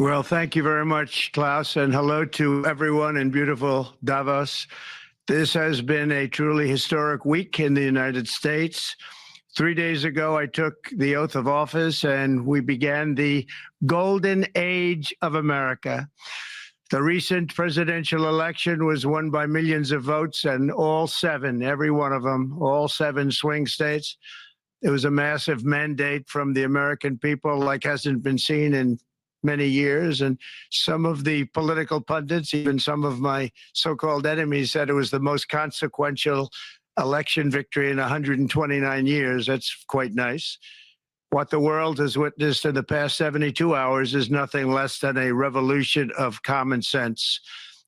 Well, thank you very much, Klaus, and hello to everyone in beautiful Davos. This has been a truly historic week in the United States. 3 days ago, I took the oath of office and we began the golden age of America. The recent presidential election was won by millions of votes, and all seven, every one of them, all seven swing states. It was a massive mandate from the American people like hasn't been seen in many years. And some of the political pundits, even some of my so-called enemies, said it was the most consequential election victory in 129 years. That's quite nice. What the world has witnessed in the past 72 hours is nothing less than a revolution of common sense.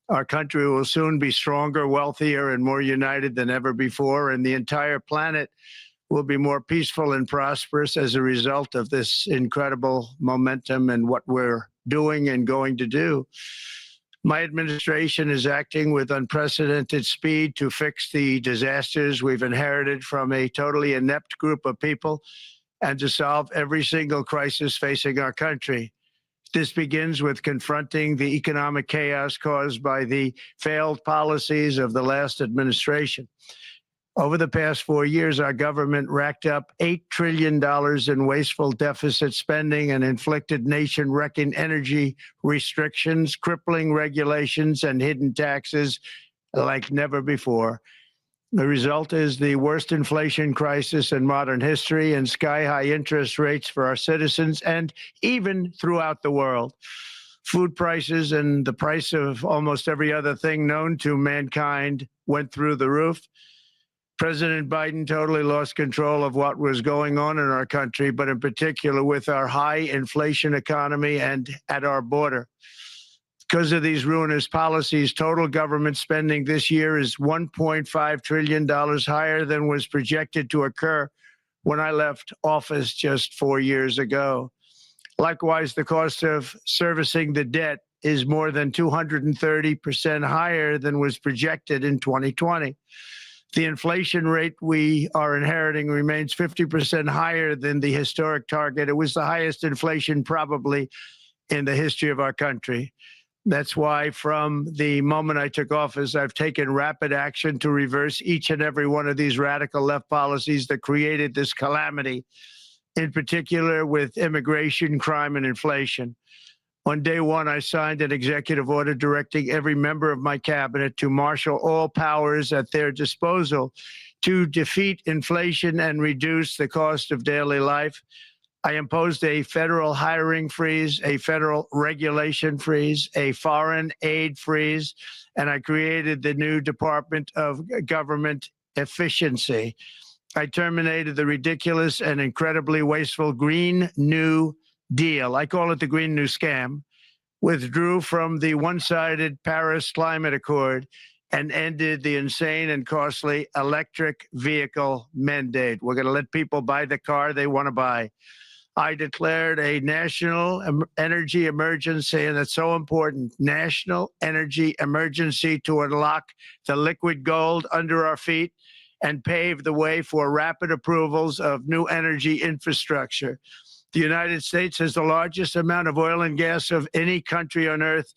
Our country will soon be stronger, wealthier, and more united than ever before, and the entire planet will be more peaceful and prosperous as a result of this incredible momentum and what we're doing and going to do. My administration is acting with unprecedented speed to fix the disasters we've inherited from a totally inept group of people and to solve every single crisis facing our country. This begins with confronting the economic chaos caused by the failed policies of the last administration. Over the past 4 years, our government racked up $8 trillion in wasteful deficit spending and inflicted nation-wrecking energy restrictions, crippling regulations, and hidden taxes like never before. The result is the worst inflation crisis in modern history and sky-high interest rates for our citizens and even throughout the world. Food prices and the price of almost every other thing known to mankind went through the roof. President Biden totally lost control of what was going on in our country, but in particular with our high inflation economy and at our border. Because of these ruinous policies, total government spending this year is $1.5 trillion higher than was projected to occur when I left office just 4 years ago. Likewise, the cost of servicing the debt is more than 230% higher than was projected in 2020. The inflation rate we are inheriting remains 50% higher than the historic target. It was the highest inflation probably in the history of our country. That's why from the moment I took office, I've taken rapid action to reverse each and every one of these radical left policies that created this calamity, in particular with immigration, crime, and inflation. On day one, I signed an executive order directing every member of my cabinet to marshal all powers at their disposal to defeat inflation and reduce the cost of daily life. I imposed a federal hiring freeze, a federal regulation freeze, a foreign aid freeze, and I created the new Department of Government Efficiency. I terminated the ridiculous and incredibly wasteful Green New Deal. I call it the Green New Scam. Withdrew from the one-sided Paris Climate Accord and ended the insane and costly electric vehicle mandate. We're going to let people buy the car they want to buy. I declared a national energy emergency, and it's so important, national energy emergency to unlock the liquid gold under our feet and pave the way for rapid approvals of new energy infrastructure. The United States has the largest amount of oil and gas of any country on earth,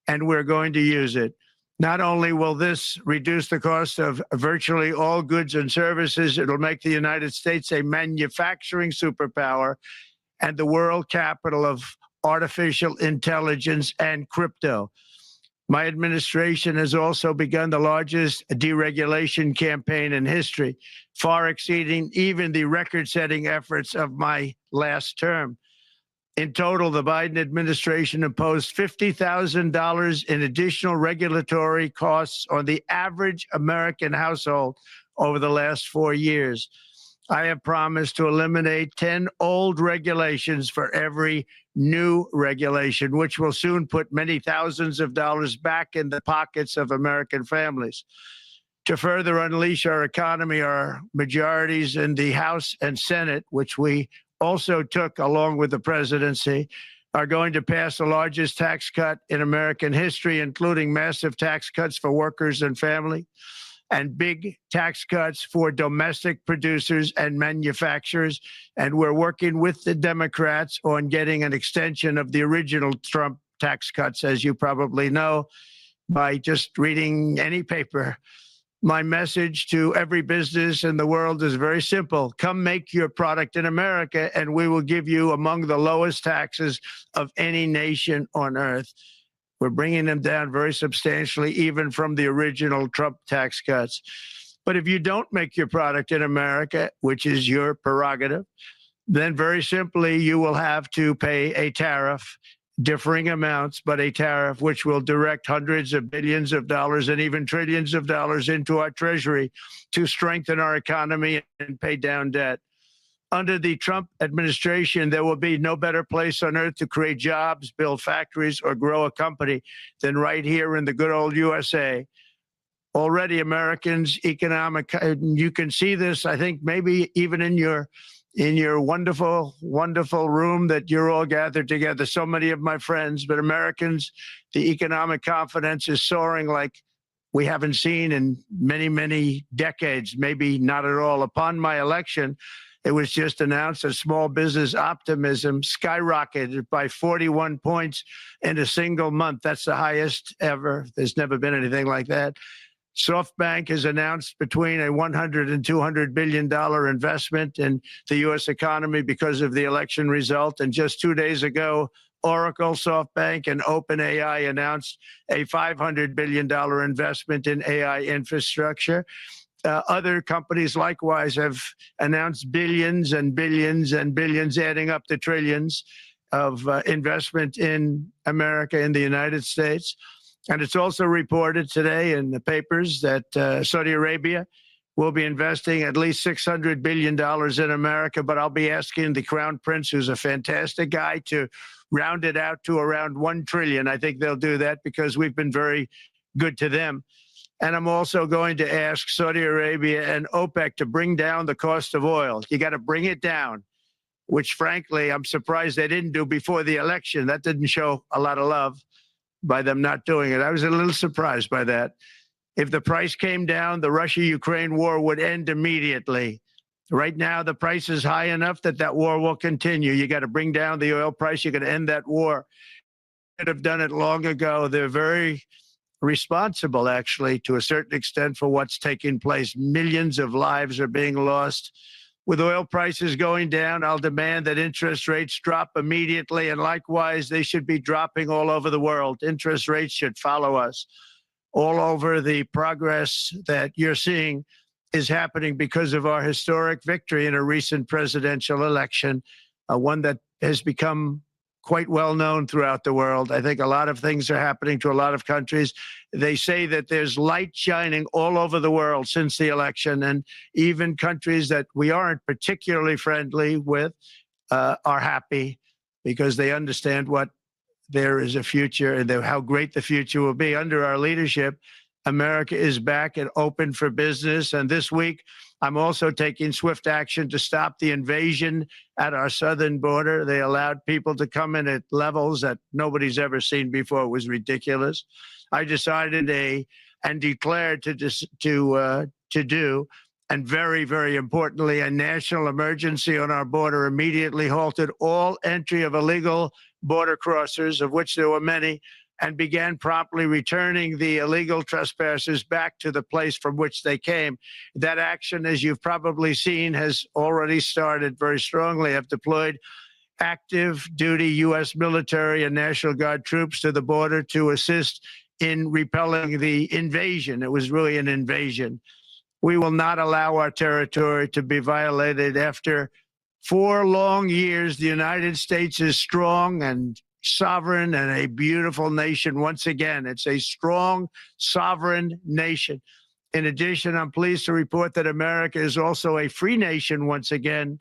and we're going to use it. Not only will this reduce the cost of virtually all goods and services, it'll make the United States a manufacturing superpower and the world capital of artificial intelligence and crypto. My administration has also begun the largest deregulation campaign in history, far exceeding even the record-setting efforts of my last term. In total, the Biden administration imposed $50,000 in additional regulatory costs on the average American household over the last 4 years. I have promised to eliminate 10 old regulations for every new regulation, which will soon put many thousands of dollars back in the pockets of American families. To further unleash our economy, our majorities in the House and Senate, which we also took along with the presidency, are going to pass the largest tax cut in American history, including massive tax cuts for workers and family, and big tax cuts for domestic producers and manufacturers. And we're working with the Democrats on getting an extension of the original Trump tax cuts, as you probably know, by just reading any paper. My message to every business in the world is very simple. Come make your product in America, and we will give you among the lowest taxes of any nation on earth. We're bringing them down very substantially, even from the original Trump tax cuts. But if you don't make your product in America, which is your prerogative, then very simply, you will have to pay a tariff, differing amounts, but a tariff which will direct hundreds of billions of dollars and even trillions of dollars into our treasury to strengthen our economy and pay down debt. Under the Trump administration, there will be no better place on earth to create jobs, build factories, or grow a company than right here in the good old USA. Already Americans' economic, you can see this, I think, maybe even in your wonderful, wonderful room that you're all gathered together, so many of my friends, but Americans, the economic confidence is soaring like we haven't seen in many, many decades, maybe not at all. Upon my election, it was just announced that small business optimism skyrocketed by 41 points in a single month. That's the highest ever. There's never been anything like that. SoftBank has announced between a $100 and $200 billion investment in the U.S. economy because of the election result. And just 2 days ago, Oracle, SoftBank, and OpenAI announced a $500 billion investment in AI infrastructure. Other companies likewise have announced billions and billions and billions, adding up to trillions of investment in America, in the United States. And it's also reported today in the papers that Saudi Arabia will be investing at least $600 billion in America. But I'll be asking the Crown Prince, who's a fantastic guy, to round it out to around $1 trillion. I think they'll do that because we've been very good to them. And I'm also going to ask Saudi Arabia and OPEC to bring down the cost of oil. You got to bring it down, which, frankly, I'm surprised they didn't do before the election. That didn't show a lot of love by them not doing it. I was a little surprised by that. If the price came down, the Russia-Ukraine war would end immediately. Right now, the price is high enough that that war will continue. You got to bring down the oil price. You got to end that war. Could have done it long ago. They're very responsible, actually, to a certain extent, for what's taking place. Millions of lives are being lost. With oil prices going down, I'll demand that interest rates drop immediately, and likewise, they should be dropping all over the world. Interest rates should follow us. All over, the progress that you're seeing is happening because of our historic victory in a recent presidential election, one that has become quite well known throughout the world. I think a lot of things are happening to a lot of countries. They say that there's light shining all over the world since the election, and even countries that we aren't particularly friendly with are happy because they understand what there is a future and how great the future will be. Under our leadership, America is back and open for business. And this week, I'm also taking swift action to stop the invasion at our southern border. They allowed people to come in at levels that nobody's ever seen before. It was ridiculous. I decided and declared to do, and very, very importantly, a national emergency on our border, immediately halted all entry of illegal border crossers, of which there were many, and began promptly returning the illegal trespassers back to the place from which they came. That action, as you've probably seen, has already started very strongly. I've deployed active duty U.S. military and National Guard troops to the border to assist in repelling the invasion. It was really an invasion. We will not allow our territory to be violated. After 4 long years, the United States is strong and sovereign and a beautiful nation. Once again, it's a strong, sovereign nation. In addition, I'm pleased to report that America is also a free nation once again.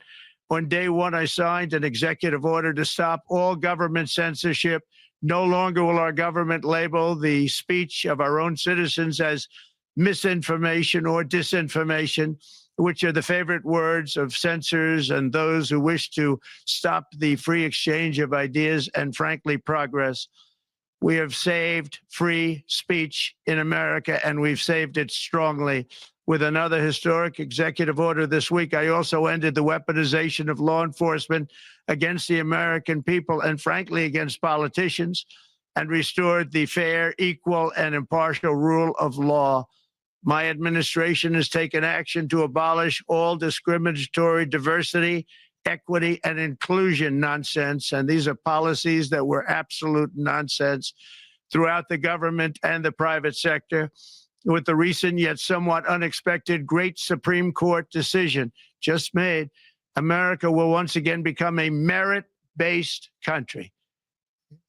On day one, I signed an executive order to stop all government censorship. No longer will our government label the speech of our own citizens as misinformation or disinformation, which are the favorite words of censors and those who wish to stop the free exchange of ideas and, frankly, progress. We have saved free speech in America, and we've saved it strongly. With another historic executive order this week, I also ended the weaponization of law enforcement against the American people and, frankly, against politicians. and restored the fair, equal, and impartial rule of law. My administration has taken action to abolish all discriminatory diversity, equity, and inclusion nonsense. And these are policies that were absolute nonsense throughout the government and the private sector. With the recent yet somewhat unexpected great Supreme Court decision just made, America will once again become a merit-based country.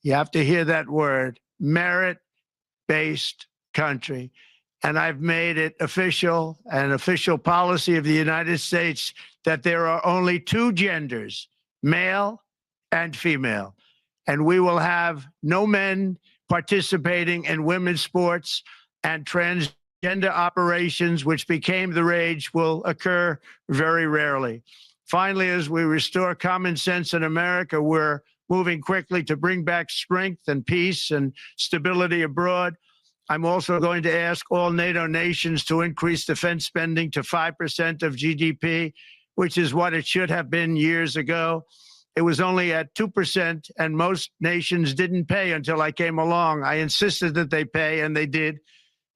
You have to hear that word, merit-based country. And I've made it official, an official policy of the United States, that there are only two genders, male and female. And we will have no men participating in women's sports, and transgender operations, which became the rage, will occur very rarely. Finally, as we restore common sense in America, we're moving quickly to bring back strength and peace and stability abroad. I'm also going to ask all NATO nations to increase defense spending to 5% of GDP, which is what it should have been years ago. It was only at 2%, and most nations didn't pay until I came along. I insisted that they pay, and they did,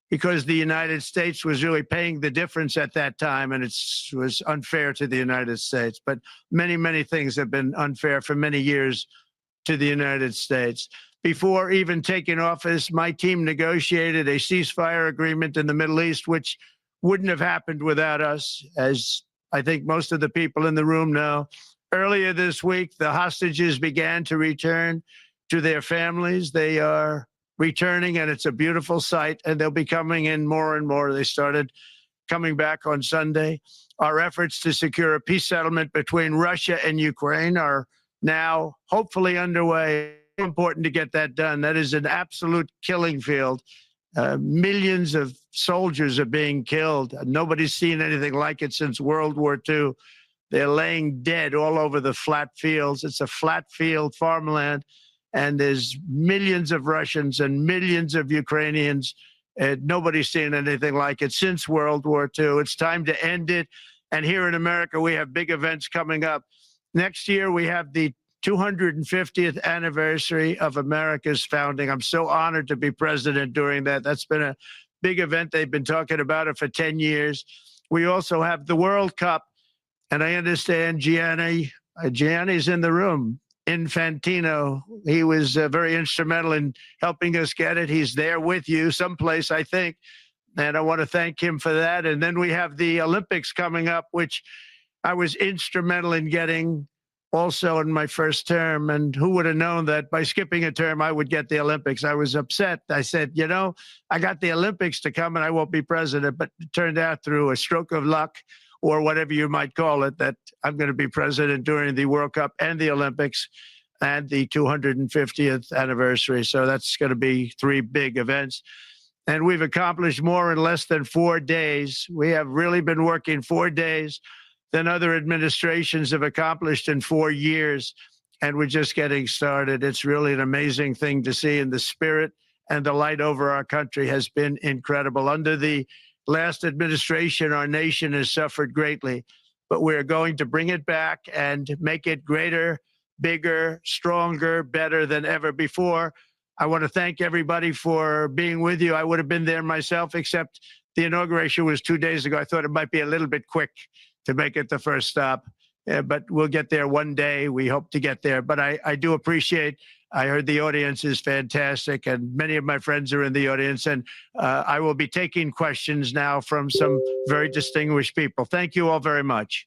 because the United States was really paying the difference at that time, and it was unfair to the United States. But many, many things have been unfair for many years to the United States. Before even taking office, my team negotiated a ceasefire agreement in the Middle East, which wouldn't have happened without us, as I think most of the people in the room know. Earlier this week, the hostages began to return to their families. They are returning, and it's a beautiful sight, and they'll be coming in more and more. They started coming back on Sunday. Our efforts to secure a peace settlement between Russia and Ukraine are now hopefully underway. Important to get that done. That is an absolute killing field. Millions of soldiers are being killed. Nobody's seen anything like it since World War II. They're laying dead all over the flat fields. It's a flat field farmland, and there's millions of Russians and millions of Ukrainians. Nobody's seen anything like it since World War II. It's time to end it. And here in America, we have big events coming up. Next year, we have the 250th anniversary of America's founding. I'm so honored to be president during that. That's been a big event. They've been talking about it for 10 years. We also have the World Cup, and I understand Gianni's in the room. Infantino, he was very instrumental in helping us get it. He's there with you someplace, I think, and I want to thank him for that. And then we have the Olympics coming up, which I was instrumental in getting also in my first term. And who would have known that by skipping a term, I would get the Olympics? I was upset. I said, you know, I got the Olympics to come and I won't be president. But it turned out, through a stroke of luck, or whatever you might call it, that I'm going to be president during the World Cup and the Olympics and the 250th anniversary. So that's going to be three big events. And we've accomplished more in less than 4 days. We have really been working 4 days than other administrations have accomplished in 4 years. And we're just getting started. It's really an amazing thing to see. And the spirit and the light over our country has been incredible. Under the last administration, our nation has suffered greatly, but we're going to bring it back and make it greater, bigger, stronger, better than ever before. I want to thank everybody for being with you. I would have been there myself, except the inauguration was 2 days ago. I thought it might be a little bit quick to make it the first stop, but we'll get there one day. We hope to get there. But I do appreciate, I heard the audience is fantastic, and many of my friends are in the audience, and I will be taking questions now from some very distinguished people. Thank you all very much.